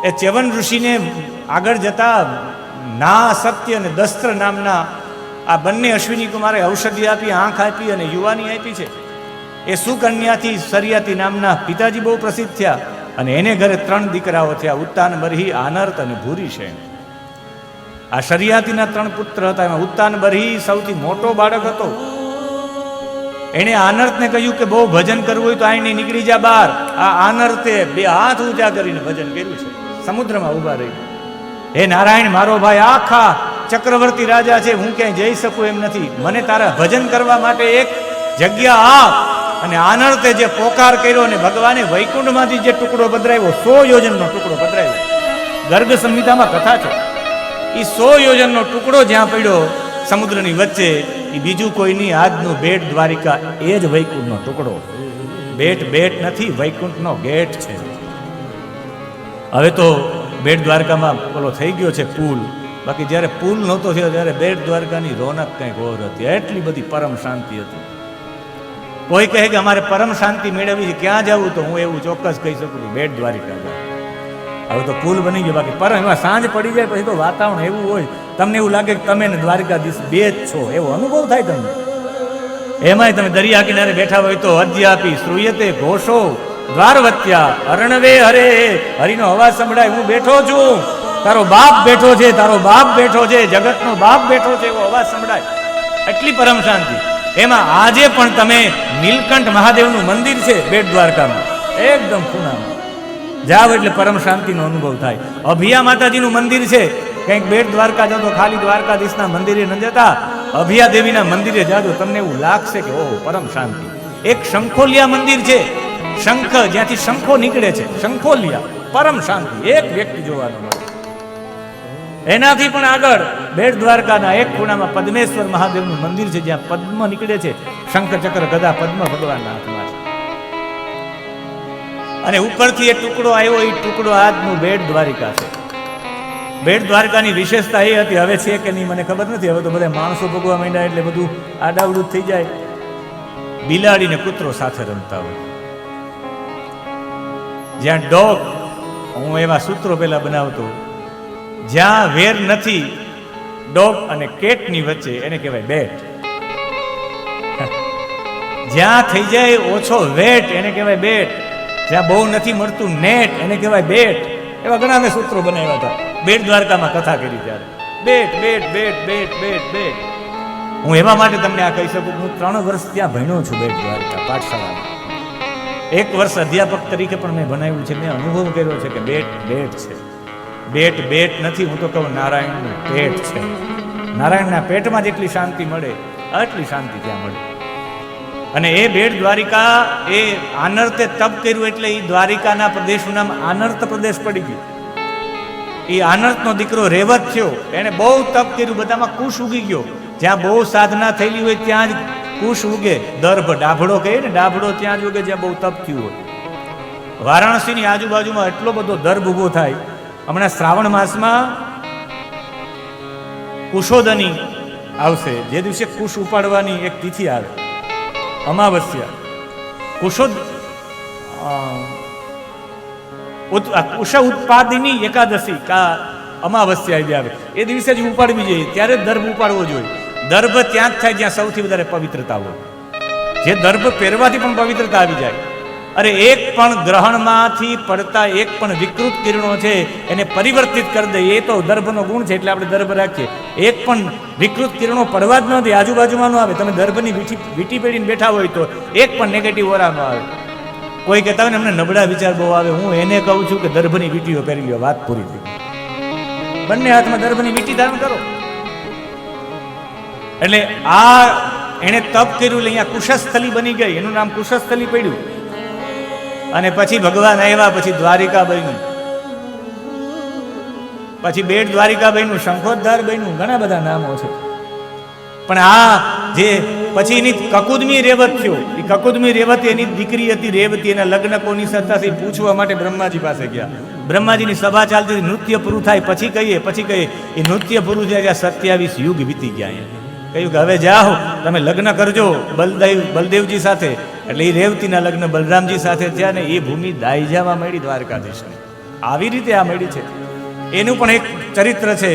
એ ચ્યવન ઋષિને આગળ જતા ના સત્ય અને દસ્ત્ર નામના આ બંને અશ્વિની કુમારે ઔષધિ આપી, આંખ આપી અને યુવાની આપી છે. એ સુકન્યાથી સરિયાતી નામના પિતાજી બહુ પ્રસિદ્ધ થયા અને એને ઘરે 3 દીકરાઓ થયા, ઉત્તાન, બરહી, આનર્ત અને ભૂરિશેન. આ શરિયાતીના 3 પુત્ર હતા. એમાં ઉત્તાન બરહી સૌથી મોટો બાળક હતો. એને આનર્તને કહ્યું કે બહુ ભજન કરવું હોય તો આઈને નીકળી જા બહાર. આ આનર્તે 2 હાથ ઊંચા કરીને ભજન કર્યું છે, સમુદ્રમાં ઊભા રહી. હે નારાયણ, મારો ભાઈ આખા ચક્રવર્તી રાજા છે, હું ક્યાંય જઈ શકું એમ નથી, મને તારા ભજન કરવા માટે એક જગ્યા આપ. અને આનર્તે જે પોકાર કર્યો અને ભગવાને વૈકુંઠમાંથી જે ટુકડો પધરાવ્યો, 100 યોજનનો ટુકડો પધરાવ્યો. ગર્ગ સંહિતામાં કથા છે. એ 100 યોજનનો ટુકડો જ્યાં પડ્યો સમુદ્રની વચ્ચે, એ બીજું કોઈ નહીં, આજનું બેટ દ્વારિકા એ જ વૈકુંઠનો ટુકડો. બેટ નથી, વૈકુંઠનો ગેટ છે. હવે તો બેટ દ્વારકામાં પેલો થઈ ગયો છે પુલ, બાકી જ્યારે પુલ નહોતો થયો ત્યારે બેટ દ્વારકાની રોનક કંઈક ઓર હતી. એટલી બધી પરમ શાંતિ હતી. કોઈ કહે કે અમારે પરમ શાંતિ મેળવવી છે, ક્યાં જવું? તો હું એવું ચોક્કસ કહી શકું છું, બેટ દ્વારિકા જાવ. હવે તો પુલ બની ગયો, બાકી પરમ એમાં સાંજ પડી જાય પછી તો વાતાવરણ એવું હોય, તમને એવું લાગે કે તમે ને દ્વારિકાધીશ બે જ છો, એવો અનુભવ થાય તમને. એમાંય તમે દરિયા કિનારે બેઠા હોય તો અદ્યાપી શ્રૂયતે ઘોષો દ્વારવત્યા અરણવે હરે, હરિનો અવાજ સંભળાય, હું બેઠો છું, તારો બાપ બેઠો છે, તારો બાપ બેઠો છે, જગતનો બાપ બેઠો છે, એવો અવાજ સંભળાય. એટલી પરમ શાંતિ. એમાં આજે પણ તમે નીલકંઠ મહાદેવનું મંદિર છે બેટ દ્વારકામાં, એકદમ ખૂણામાં જાવ એટલે પરમ શાંતિનો અનુભવ થાય. અભિયા માતાજીનું મંદિર છે, કંઈક બેટ દ્વારકા જાઓ તો ખાલી દ્વારકાધીશના મંદિરે ન જતા અભિયા દેવીના મંદિરે જાજો, તમને એવું લાગશે કે ઓહો પરમ શાંતિ. એક શંખોલિયા મંદિર છે, શંખ જ્યાંથી શંખો નીકળે છે, શંખોલિયા, પરમ શાંતિ, એક વ્યક્તિ જોવાનો મળે. એનાથી પણ આગળ બેટ દ્વારકાના એક ખૂણામાં પદ્મેશ્વર મહાદેવનું મંદિર છે, જ્યાં પદ્મ નીકળે છે, શંખ ચક્ર ગદા પદ્મ ભગવાનના હાથમાં છે. અને ઉપરથી એ ટુકડો આવ્યો, એ ટુકડો આજનું બેટ દ્વારિકા છે. બેટ દ્વારકાની વિશેષતા એ હતી, હવે છે કે નહીં મને ખબર નથી, હવે તો બધા માણસો ભોગવા માંડ્યા એટલે બધું આડાવડું થઈ જાય. બિલાડી ને કૂતરો સાથે રમતા હોય. જ્યાં ડોગ, હું એવા સૂત્રો પેલા બનાવતો, જ્યાં વેર નથી ડોગ અને કેટની વચ્ચે, એને કહેવાય બેટ. જ્યાં થઈ જાય ઓછો વેટ, એને કહેવાય બેટ. જ્યાં બહુ નથી મળતું નેટ, એને કહેવાય બેટ. એવા ઘણા મેં સૂત્રો બનાવ્યા હતા, બેટ દ્વારકામાં કથા કરી ત્યારે. બેટ બેટ બેટ બેટ બેટ બેટ. હું એવા માટે તમને આ કહી શકું, હું 3 વર્ષ ત્યાં ભણ્યો છું બેટ દ્વારકા પાઠશાળામાં. 1 વર્ષ અધ્યાપક તરીકે પણ મેં ભણાવ્યું છે. મેં અનુભવ કર્યો છે કે બેટ બેટ છે. બેટ બેટ નથી, હું તો કહું નારાયણનું પેટ છે. નારાયણના પેટમાં જેટલી શાંતિ મળે આટલી શાંતિ ત્યાં મળે. અને એ બેટ દ્વારિકા, એ આનર્તે તપ કર્યું એટલે એ દ્વારિકાના પ્રદેશનું નામ આનર્ત પ્રદેશ પડી ગયું. એ આનર્તનો દીકરો રેવત થયો, એને બહુ તપ કર્યું, બધામાં કુશ ઉગી ગયો. જ્યાં બહુ સાધના થયેલી હોય ત્યાં જ કુશ ઉગે. દર્ભ, ડાભડો કહે ને, ડાભડો ત્યાં જ ઉગે જ્યાં બહુ તપ થયું હોય. વારાણસીની આજુબાજુમાં એટલો બધો દર્ભ ઉભો થાય. હમણાં શ્રાવણ માસમાં કુશોદની આવશે, જે દિવસે કુશ ઉપાડવાની એક તિથિ આવે, અમાવસ્યા. કુશોદ કુશ ઉત્પાદિની એકાદશી કા અમાવસ્યા આવી આવે, એ દિવસે જ ઉપાડવી જોઈએ. ત્યારે જ દર્ભ ઉપાડવો જોઈએ. દર્ભ ત્યાં જ થાય જ્યાં સૌથી વધારે પવિત્રતા હોય. જે દર્ભ પહેરવાથી પણ પવિત્રતા આવી જાય. અરે એક પણ ગ્રહણમાંથી પડતા એક પણ વિકૃત કિરણો છે એને પરિવર્તિત કરી દે, એ તો દર્ભનો ગુણ છે. એટલે આપણે દર્ભ રાખીએ. એક પણ વિકૃત કિરણો પડવા જ ન દે, આજુબાજુમાં ન આવે. તમે દર્ભની વીટી પેડીને બેઠા હોય તો એક પણ નેગેટિવ ઓરા ન આવે. કોઈ કહેતા હોય ને અમને નબળા વિચાર બહુ આવે, હું એને કહું છું કે દર્ભની વીટીઓ પહેરી લો, વાત પૂરી થઈ. બંને હાથમાં દર્ભની વીટી ધારણ કરો. એટલે આ એને તપ કર્યું, એટલે અહીંયા કુશસ્થલી બની ગઈ, એનું નામ કુશસ્થલી પડ્યું. અને પછી ભગવાન આવ્યા, પછી દ્વારિકા બન્યું, પછી બેટ દ્વારિકા બન્યું, શંખોદ્ધાર બન્યું, ઘણા બધા નામો છે. પણ આ જે પછી એની કકુદમી રેવત થયો, એ કકુદમી રેવત એની દીકરી હતી રેવતી. એના લગ્ન કોની સાથે પૂછવા માટે બ્રહ્માજી પાસે ગયા. બ્રહ્માજીની સભા ચાલતી, નૃત્ય પૂરું થાય પછી કહીએ એ નૃત્ય પૂરું થયા 27 યુગ વીતી ગયા. કહ્યું કે હવે જાઓ તમે લગ્ન કરજો બલદેવજી સાથે. એટલે એ રેવતીના લગ્ન બલરામજી સાથે થયા ને એ ભૂમિ દાઈજામાં મળી દ્વારકાધીશની. આવી રીતે આ મળી છે. એનું પણ એક ચરિત્ર છે